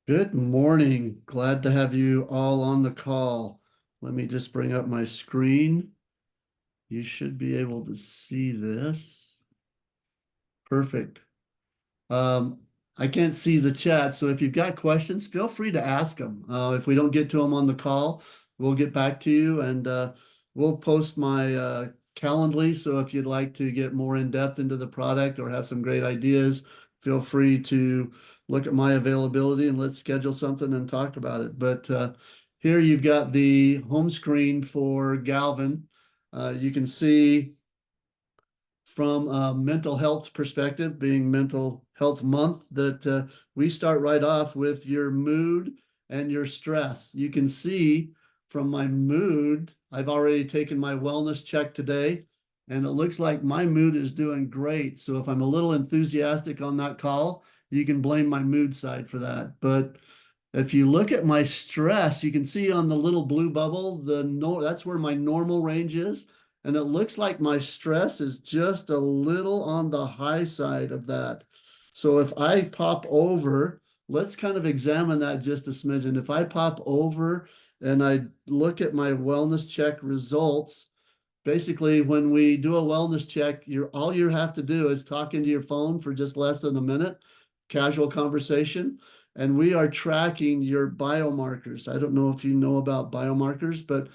Good morning. Glad to have you all on the call. Let me just bring up my screen. You should be able to see this. Perfect. Um, I can't see the chat, so if you've got questions, feel free to ask them. If we don't get to them on the call, we'll get back to you and we'll post my Calendly. So if you'd like to get more in depth into the product or have some great ideas, feel free to look at my availability and let's schedule something and talk about it. But here you've got the home screen for Galvan. You can see from a mental health perspective, being Mental Health Month, that we start right off with your mood and your stress. You can see from my mood, I've already taken my wellness check today, and it looks like my mood is doing great. So if I'm a little enthusiastic on that call, you can blame my mood side for that. But if you look at my stress, you can see on the little blue bubble, that's where my normal range is. And it looks like my stress is just a little on the high side of that. So if I pop over, let's kind of examine that just a smidgen. If I pop over and I look at my wellness check results, basically when we do a wellness check, all you have to do is talk into your phone for just less than a minute, casual conversation, and we are tracking your biomarkers. I don't know if you know about biomarkers, but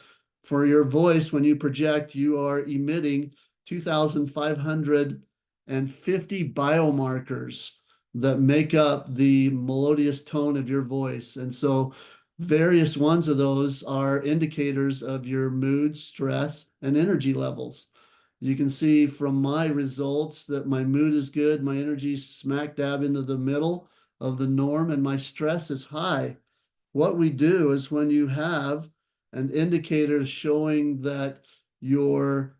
for your voice, when you project, you are emitting 2,550 biomarkers that make up the melodious tone of your voice. And so various ones of those are indicators of your mood, stress, and energy levels. You can see from my results that my mood is good, my energy is smack dab into the middle of the norm, and my stress is high. What we do is when you have an indicator showing that your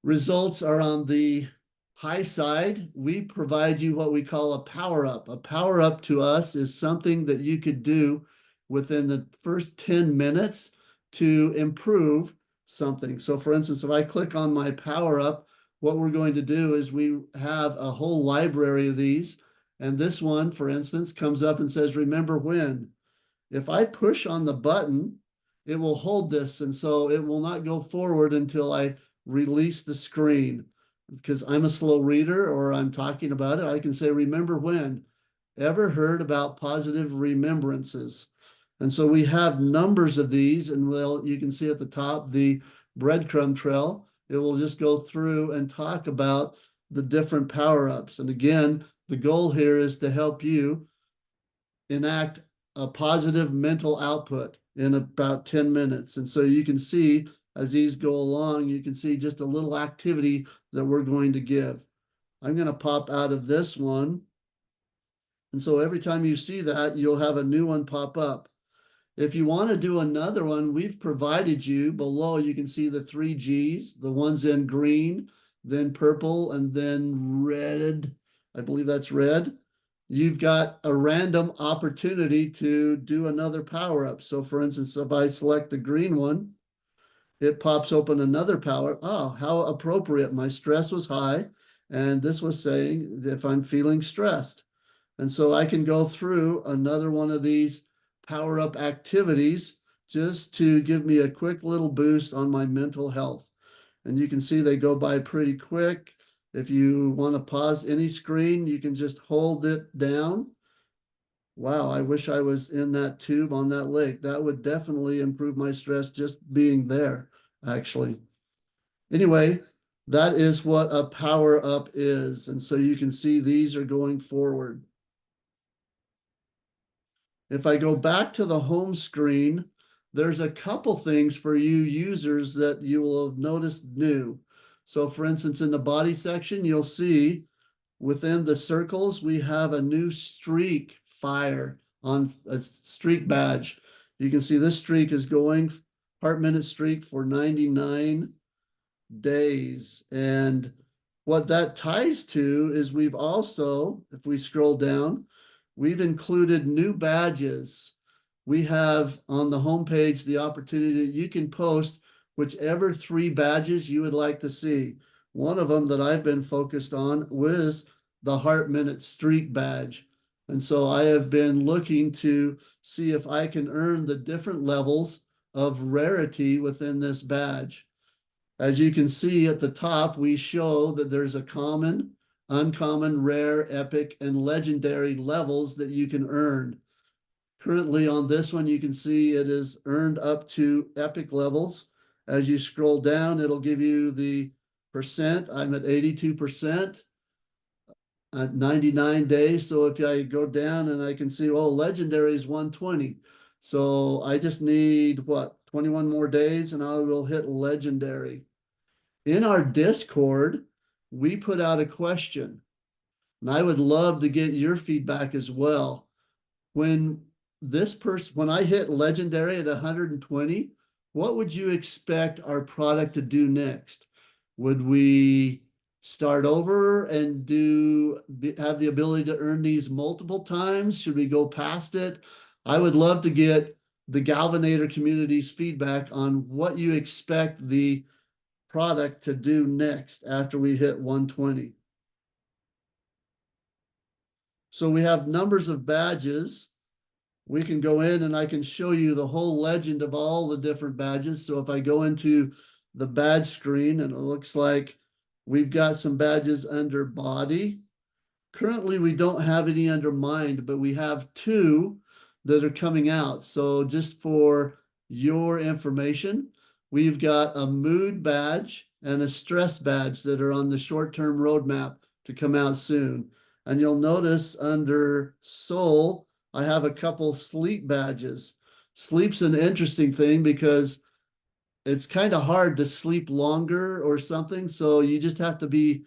results are on the high side, we provide you what we call a power up. A power up to us is something that you could do within the first 10 minutes to improve something. So for instance, if I click on my power up, what we're going to do is we have a whole library of these. And this one, for instance, comes up and says, remember when. If I push on the button, it will hold this. And so it will not go forward until I release the screen. Because I'm a slow reader or I'm talking about it, I can say, remember when. Ever heard about positive remembrances? And so we have numbers of these, and you can see at the top the breadcrumb trail. It will just go through and talk about the different power-ups. And again, the goal here is to help you enact a positive mental output in about 10 minutes. And so you can see as these go along, you can see just a little activity that we're going to give. I'm going to pop out of this one. And so every time you see that, you'll have a new one pop up. If you want to do another one, we've provided you below, you can see the three Gs, the ones in green, then purple, and then red. I believe that's red. You've got a random opportunity to do another power up. So for instance, if I select the green one, it pops open another power. Oh, how appropriate. My stress was high. And this was saying if I'm feeling stressed. And so I can go through another one of these power up activities just to give me a quick little boost on my mental health. And you can see they go by pretty quick. If you want to pause any screen, you can just hold it down. Wow, I wish I was in that tube on that lake. That would definitely improve my stress just being there, actually. Anyway, that is what a power up is. And so you can see these are going forward. If I go back to the home screen, there's a couple things for you users that you will have noticed new. So for instance, in the body section, you'll see within the circles, we have a new streak fire on a streak badge. You can see this streak is going heart minute streak for 99 days. And what that ties to is we've also, if we scroll down, we've included new badges. We have on the homepage the opportunity that you can post whichever three badges you would like to see. One of them that I've been focused on was the Heart Minute Streak badge. And so I have been looking to see if I can earn the different levels of rarity within this badge. As you can see at the top, we show that there's a common, uncommon, rare, epic, and legendary levels that you can earn. Currently on this one, you can see it is earned up to epic levels. As you scroll down, it'll give you the percent. I'm at 82% at 99 days. So if I go down and I can see, oh, legendary is 120. So I just need what, 21 more days and I will hit legendary. In our Discord, we put out a question, and I would love to get your feedback as well. When when I hit legendary at 120, what would you expect our product to do next? Would we start over and have the ability to earn these multiple times? Should we go past it? I would love to get the Galvanator community's feedback on what you expect the product to do next after we hit 120. So we have numbers of badges. We can go in and I can show you the whole legend of all the different badges. So if I go into the badge screen, and it looks like we've got some badges under body. Currently, we don't have any under mind, but we have two that are coming out. So just for your information, we've got a mood badge and a stress badge that are on the short-term roadmap to come out soon. And you'll notice under soul, I have a couple sleep badges. Sleep's an interesting thing because it's kind of hard to sleep longer or something. So you just have to be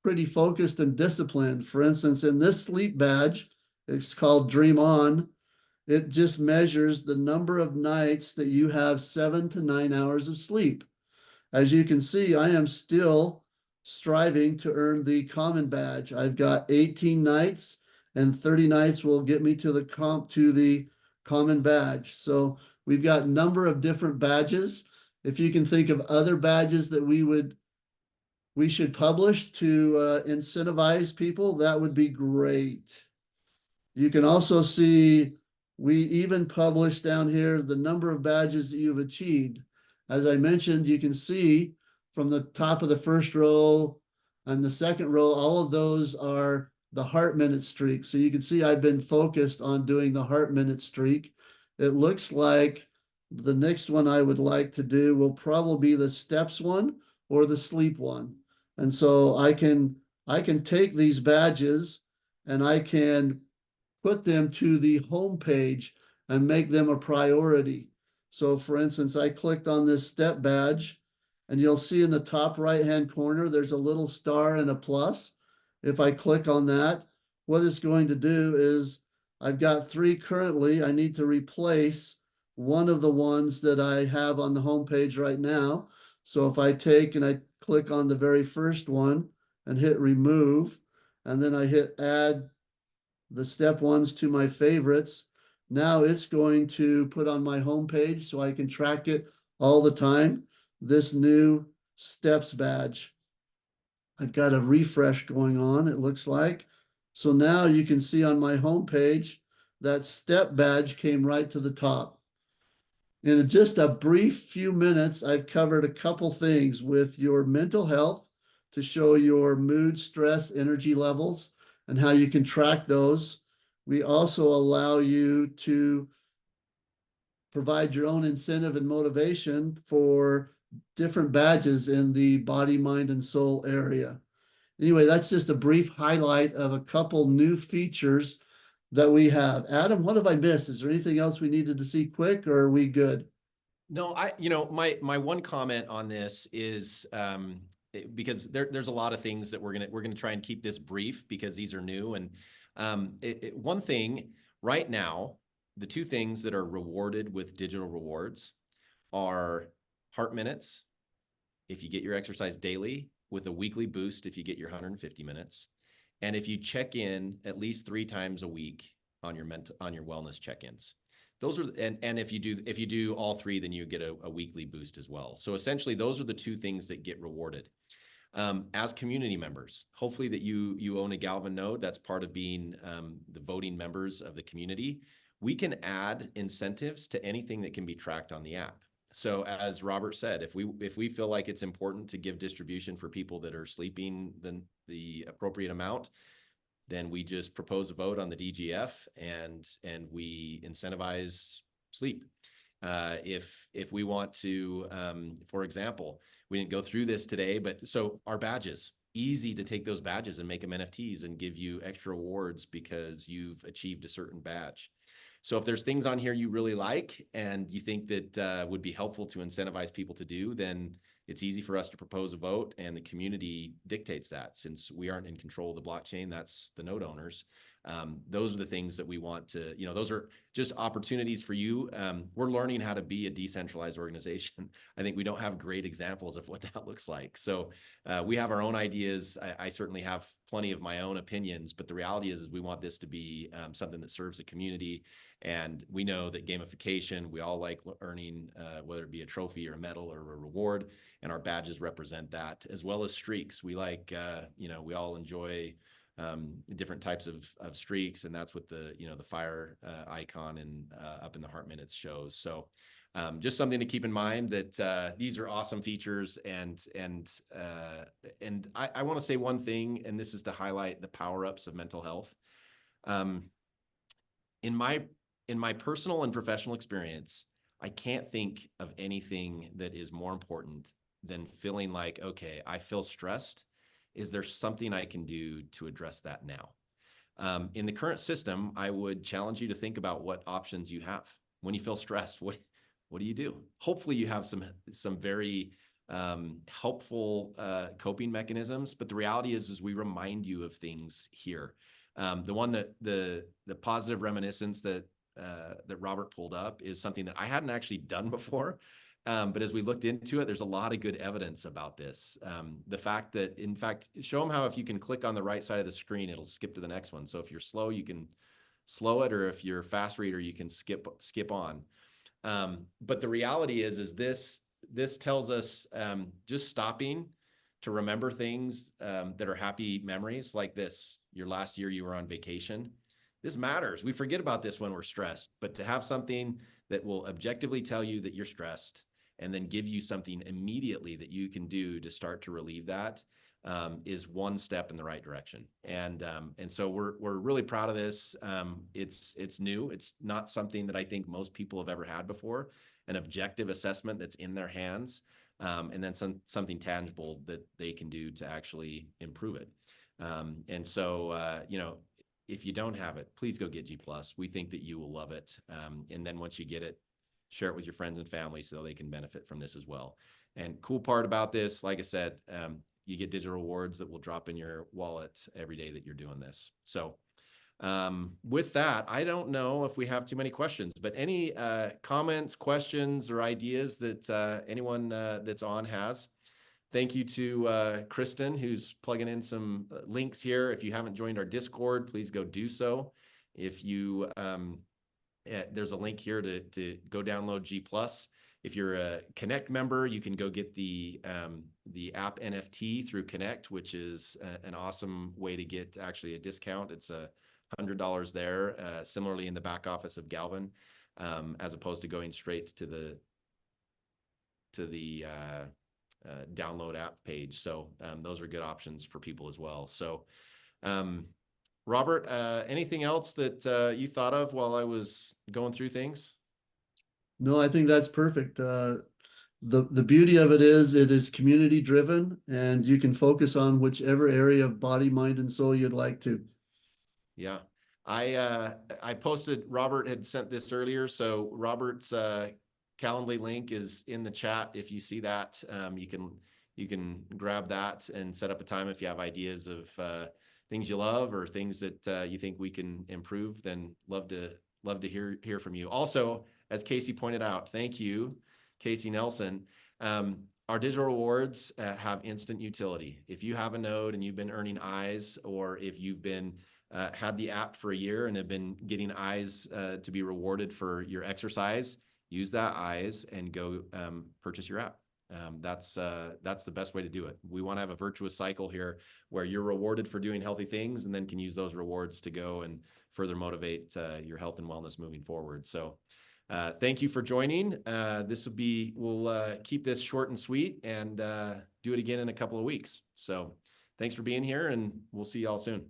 pretty focused and disciplined. For instance, in this sleep badge, it's called Dream On. It just measures the number of nights that you have 7 to 9 hours of sleep. As you can see, I am still striving to earn the common badge. I've got 18 nights, and 30 nights will get me to the common badge. So we've got a number of different badges. If you can think of other badges that we should publish to incentivize people, that would be great. You can also see we even publish down here the number of badges that you've achieved. As I mentioned, you can see from the top of the first row and the second row, all of those are the heart minute streak. So you can see I've been focused on doing the heart minute streak. It looks like the next one I would like to do will probably be the steps one or the sleep one. And so I can take these badges and I can put them to the home page and make them a priority. So for instance, I clicked on this step badge and you'll see in the top right-hand corner, there's a little star and a plus. If I click on that, what it's going to do is I've got 3 currently. I need to replace one of the ones that I have on the home page right now. So if I take and I click on the very first one and hit remove, and then I hit add the step ones to my favorites. Now it's going to put on my homepage so I can track it all the time. This new steps badge. I've got a refresh going on, it looks like. So now you can see on my homepage that step badge came right to the top. In just a brief few minutes, I've covered a couple things with your mental health to show your mood, stress, energy levels, and how you can track those. We also allow you to provide your own incentive and motivation for different badges in the body, mind, and soul area. Anyway, that's just a brief highlight of a couple new features that we have. Adam, what have I missed? Is there anything else we needed to see quick, or are we good? No, my one comment on this is because there's a lot of things that we're gonna try and keep this brief because these are new. And one thing right now, the two things that are rewarded with digital rewards are heart minutes if you get your exercise daily, with a weekly boost if you get your 150 minutes, and if you check in at least 3 times a week on your wellness check-ins. Those are, and if you do all three, then you get a weekly boost as well. So essentially, those are the two things that get rewarded. As community members, hopefully that you own a Galvan node. That's part of being the voting members of the community. We can add incentives to anything that can be tracked on the app. So as Robert said, if we feel like it's important to give distribution for people that are sleeping the appropriate amount, then we just propose a vote on the DGF and we incentivize sleep. If we want to, for example, we didn't go through this today, but so our badges, easy to take those badges and make them NFTs and give you extra awards because you've achieved a certain badge. So if there's things on here you really like and you think that would be helpful to incentivize people to do, then it's easy for us to propose a vote, and the community dictates that. Since we aren't in control of the blockchain, that's the node owners. Those are the things that we want to, those are just opportunities for you. We're learning how to be a decentralized organization. I think we don't have great examples of what that looks like. So we have our own ideas. I certainly have plenty of my own opinions, but the reality is we want this to be something that serves the community. And we know that gamification, we all like earning, whether it be a trophy or a medal or a reward, and our badges represent that, as well as streaks. We like, we all enjoy different types of streaks, and that's what the fire icon and up in the heart minutes shows. So just something to keep in mind that these are awesome features, and I want to say one thing, and this is to highlight the power-ups of mental health. In my personal and professional experience, I can't think of anything that is more important than feeling like, okay, I feel stressed. Is there something I can do to address that now? In the current system, I would challenge you to think about what options you have. When you feel stressed, what do you do? Hopefully you have some very helpful coping mechanisms, but the reality is we remind you of things here. The one that the positive reminiscence that Robert pulled up is something that I hadn't actually done before. But as we looked into it, there's a lot of good evidence about this. The fact that, in fact, show them how if you can click on the right side of the screen, it'll skip to the next one. So if you're slow, you can slow it, or if you're a fast reader, you can skip on. But the reality is this tells us just stopping to remember things that are happy memories, like this, your last year you were on vacation. This matters. We forget about this when we're stressed, but to have something that will objectively tell you that you're stressed and then give you something immediately that you can do to start to relieve that is one step in the right direction. And so we're really proud of this. It's new. It's not something that I think most people have ever had before, an objective assessment that's in their hands, and then something tangible that they can do to actually improve it. And so, if you don't have it, please go get G+. We think that you will love it. And then once you get it, share it with your friends and family so they can benefit from this as well. And cool part about this, like I said, you get digital rewards that will drop in your wallet every day that you're doing this. So with that, I don't know if we have too many questions, but any comments, questions, or ideas that anyone that's on has? Thank you to Kristen, who's plugging in some links here. If you haven't joined our Discord, please go do so. If you, there's a link here to go download G+. If you're a Connect member, you can go get the app NFT through Connect, which is an awesome way to get actually a discount. It's $100 there. Similarly, in the back office of Galvan, as opposed to going straight to the download app page. So those are good options for people as well. So Robert, anything else that you thought of while I was going through things? No, I think that's perfect. The beauty of it is community driven, and you can focus on whichever area of body, mind, and soul you'd like to. Yeah. I posted, Robert had sent this earlier. So Robert's Calendly link is in the chat. If you see that, you can grab that and set up a time if you have ideas of things you love or things that you think we can improve. Then love to hear from you. Also, as Casey pointed out, thank you, Casey Nelson. Our digital rewards have instant utility. If you have a node and you've been earning eyes, or if you've been had the app for a year and have been getting eyes to be rewarded for your exercise, use that eyes and go purchase your app. That's the best way to do it. We want to have a virtuous cycle here where you're rewarded for doing healthy things and then can use those rewards to go and further motivate your health and wellness moving forward. So thank you for joining. We'll keep this short and sweet and do it again in a couple of weeks. So thanks for being here, and we'll see y'all soon.